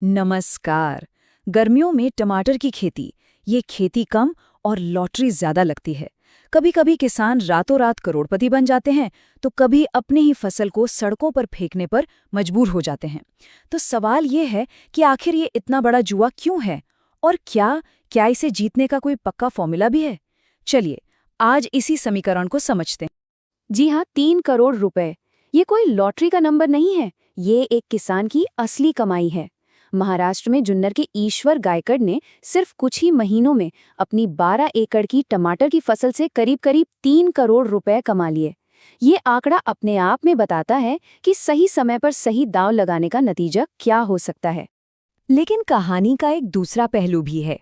नमस्कार। गर्मियों में टमाटर की खेती, ये खेती कम और लॉटरी ज्यादा लगती है। कभी कभी किसान रातों रात करोड़पति बन जाते हैं, तो कभी अपनी ही फसल को सड़कों पर फेंकने पर मजबूर हो जाते हैं। तो सवाल ये है कि आखिर ये इतना बड़ा जुआ क्यों है, और क्या क्या इसे जीतने का कोई पक्का फॉर्मूला भी है? चलिए, आज इसी समीकरण को समझते हैं। जी हाँ, 3 करोड़ रुपए। ये कोई लॉटरी का नंबर नहीं है, ये एक किसान की असली कमाई है। महाराष्ट्र में जुन्नर के ईश्वर गायकड़ ने सिर्फ कुछ ही महीनों में अपनी 12 एकड़ की टमाटर की फसल से करीब करीब 3 करोड़ रुपए कमा लिए। ये आंकड़ा अपने आप में बताता है कि सही समय पर सही दांव लगाने का नतीजा क्या हो सकता है। लेकिन कहानी का एक दूसरा पहलू भी है,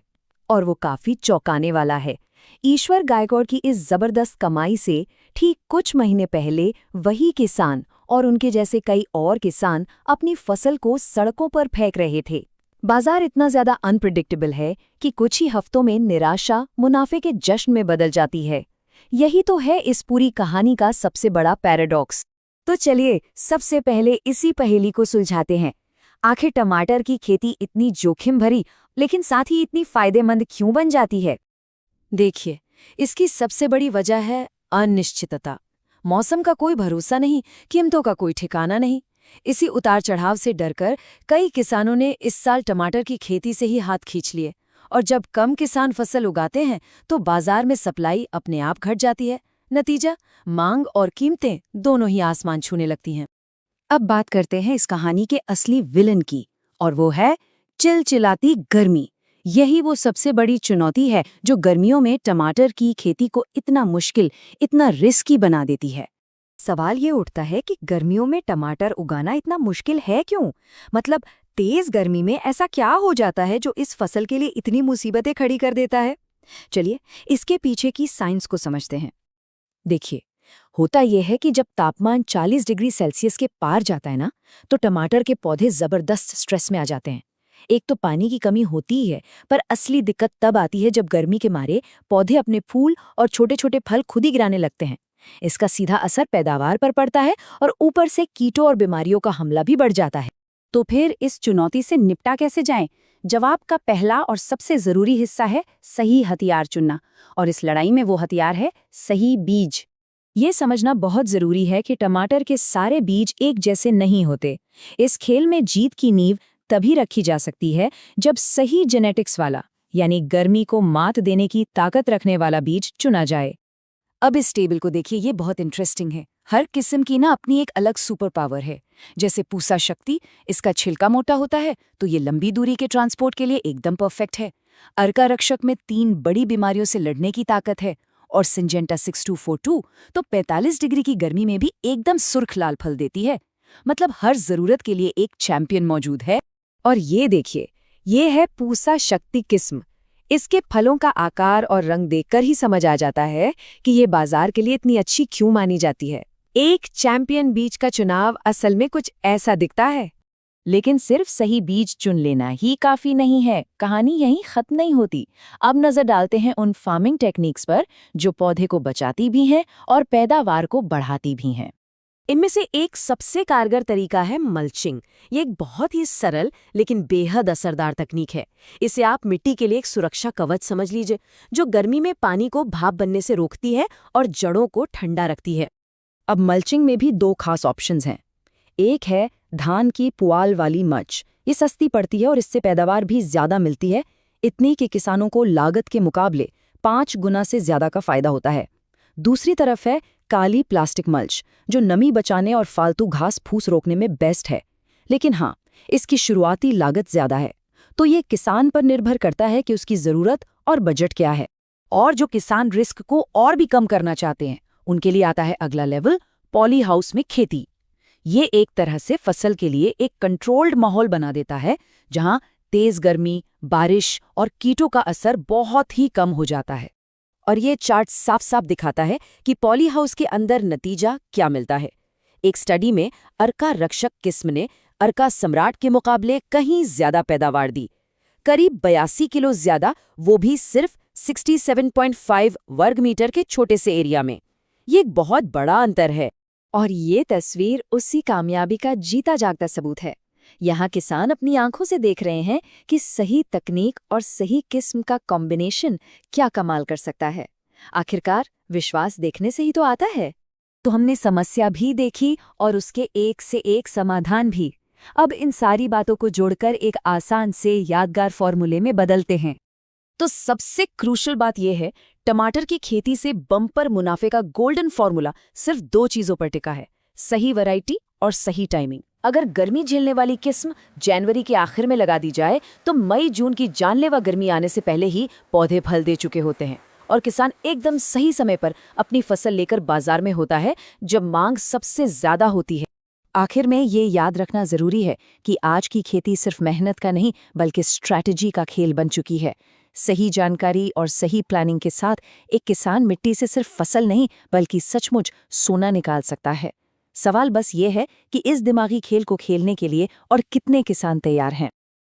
और वो काफी चौंकाने वाला है। ईश्वर गायकवाड़ की इस जबरदस्त कमाई से ठीक कुछ महीने पहले वही किसान और उनके जैसे कई और किसान अपनी फसल को सड़कों पर फेंक रहे थे। बाजार इतना ज्यादा अनप्रिडिक्टेबल है कि कुछ ही हफ्तों में निराशा मुनाफे के जश्न में बदल जाती है। यही तो है इस पूरी कहानी का सबसे बड़ा पैराडॉक्स। तो चलिए, सबसे पहले इसी पहेली को सुलझाते हैं। आखिर टमाटर की खेती इतनी जोखिम भरी लेकिन साथ ही इतनी फायदेमंद क्यों बन जाती है? देखिए, इसकी सबसे बड़ी वजह है अनिश्चितता। मौसम का कोई भरोसा नहीं, कीमतों का कोई ठिकाना नहीं। इसी उतार चढ़ाव से डरकर कई किसानों ने इस साल टमाटर की खेती से ही हाथ खींच लिए। और जब कम किसान फसल उगाते हैं तो बाजार में सप्लाई अपने आप घट जाती है। नतीजा, मांग और कीमतें दोनों ही आसमान छूने लगती हैं। अब बात करते हैं इस कहानी के असली विलन की, और वो है चिलचिलाती गर्मी। यही वो सबसे बड़ी चुनौती है जो गर्मियों में टमाटर की खेती को इतना मुश्किल, इतना रिस्की बना देती है। सवाल ये उठता है कि गर्मियों में टमाटर उगाना इतना मुश्किल है क्यों? मतलब, तेज गर्मी में ऐसा क्या हो जाता है जो इस फसल के लिए इतनी मुसीबतें खड़ी कर देता है? चलिए, इसके पीछे की साइंस को समझते हैं। देखिए, होता यह है कि जब तापमान 40 डिग्री सेल्सियस के पार जाता है ना, तो टमाटर के पौधे जबरदस्त स्ट्रेस में आ जाते हैं। एक तो पानी की कमी होती ही है, पर असली दिक्कत तब आती है जब गर्मी के मारे पौधे अपने फूल और छोटे छोटे फल खुद ही गिराने लगते हैं। इसका सीधा असर पैदावार पर पड़ता है, और ऊपर से कीटों और बीमारियों का हमला भी बढ़ जाता है। तो फिर इस चुनौती से निपटा कैसे जाएं? जवाब का पहला और सबसे जरूरी हिस्सा है सही हथियार चुनना। और इस लड़ाई में वो हथियार है सही बीज। ये समझना बहुत जरूरी है कि टमाटर के सारे बीज एक जैसे नहीं होते। इस खेल में जीत की नींव तभी रखी जा सकती है जब सही जेनेटिक्स वाला, यानी गर्मी को मात देने की ताकत रखने वाला बीज चुना जाए। अब इस टेबल को देखिए, ये बहुत इंटरेस्टिंग है। हर किस्म की ना अपनी एक अलग सुपर पावर है। जैसे पूसा शक्ति, इसका छिलका मोटा होता है तो ये लंबी दूरी के ट्रांसपोर्ट के लिए एकदम परफेक्ट है। अर्का रक्षक में 3 बड़ी बीमारियों से लड़ने की ताकत है। और सिंजेंटा 6242 तो 45 डिग्री की गर्मी में भी एकदम सुर्ख लाल फल देती है। मतलब हर जरूरत के लिए एक चैंपियन मौजूद है। और ये देखिए, ये है पूसा शक्ति किस्म। इसके फलों का आकार और रंग देखकर ही समझ आ जाता है कि ये बाजार के लिए इतनी अच्छी क्यों मानी जाती है। एक चैंपियन बीज का चुनाव असल में कुछ ऐसा दिखता है। लेकिन सिर्फ सही बीज चुन लेना ही काफी नहीं है, कहानी यहीं खत्म नहीं होती। अब नजर डालते हैं उन फार्मिंग टेक्निक्स पर जो पौधे को बचाती भी हैं और पैदावार को बढ़ाती भी हैं। इनमें से एक सबसे कारगर तरीका है मल्चिंग। ये एक बहुत ही सरल लेकिन बेहद असरदार तकनीक है। इसे आप मिट्टी के लिए एक सुरक्षा कवच समझ लीजिए, जो गर्मी में पानी को भाप बनने से रोकती है और जड़ों को ठंडा रखती है। अब मल्चिंग में भी 2 खास ऑप्शंस हैं। एक है धान की पुआल वाली मल्च। ये सस्ती पड़ती है और इससे पैदावार भी ज्यादा मिलती है, इतनी कि किसानों को लागत के मुकाबले 5 गुना से ज्यादा का फायदा होता है। दूसरी तरफ है काली प्लास्टिक मल्च, जो नमी बचाने और फालतू घास फूस रोकने में बेस्ट है। लेकिन हाँ, इसकी शुरुआती लागत ज्यादा है, तो ये किसान पर निर्भर करता है कि उसकी जरूरत और बजट क्या है। और जो किसान रिस्क को और भी कम करना चाहते हैं, उनके लिए आता है अगला लेवल, पॉली हाउस में खेती। ये एक तरह से फसल के लिए एक कंट्रोल्ड माहौल बना देता है, जहां तेज गर्मी, बारिश और कीटों का असर बहुत ही कम हो जाता है। और ये चार्ट साफ साफ दिखाता है कि पॉली हाउस के अंदर नतीजा क्या मिलता है। एक स्टडी में अर्का रक्षक किस्म ने अर्का सम्राट के मुकाबले कहीं ज्यादा पैदावार दी, करीब 82 किलो ज्यादा, वो भी सिर्फ 67.5 वर्ग मीटर के छोटे से एरिया में। ये एक बहुत बड़ा अंतर है। और ये तस्वीर उसी कामयाबी का जीता जागता सबूत है। यहाँ किसान अपनी आंखों से देख रहे हैं कि सही तकनीक और सही किस्म का कॉम्बिनेशन क्या कमाल कर सकता है। आखिरकार विश्वास देखने से ही तो आता है। तो हमने समस्या भी देखी और उसके एक से एक समाधान भी। अब इन सारी बातों को जोड़कर एक आसान से यादगार फॉर्मूले में बदलते हैं। तो सबसे क्रूशल बात यह है, टमाटर की खेती से बम्पर मुनाफे का गोल्डन फॉर्मूला सिर्फ 2 चीजों पर टिका है, सही वैरायटी और सही टाइमिंग। अगर गर्मी झेलने वाली किस्म जनवरी के आखिर में लगा दी जाए तो मई जून की जानलेवा गर्मी आने से पहले ही पौधे फल दे चुके होते हैं और किसान एकदम सही समय पर अपनी फसल लेकर बाजार में होता है जब मांग सबसे ज्यादा होती है। आखिर में ये याद रखना जरूरी है कि आज की खेती सिर्फ मेहनत का नहीं बल्कि स्ट्रैटेजी का खेल बन चुकी है। सही जानकारी और सही प्लानिंग के साथ एक किसान मिट्टी से सिर्फ फसल नहीं बल्कि सचमुच सोना निकाल सकता है। सवाल बस ये है कि इस दिमागी खेल को खेलने के लिए और कितने किसान तैयार हैं।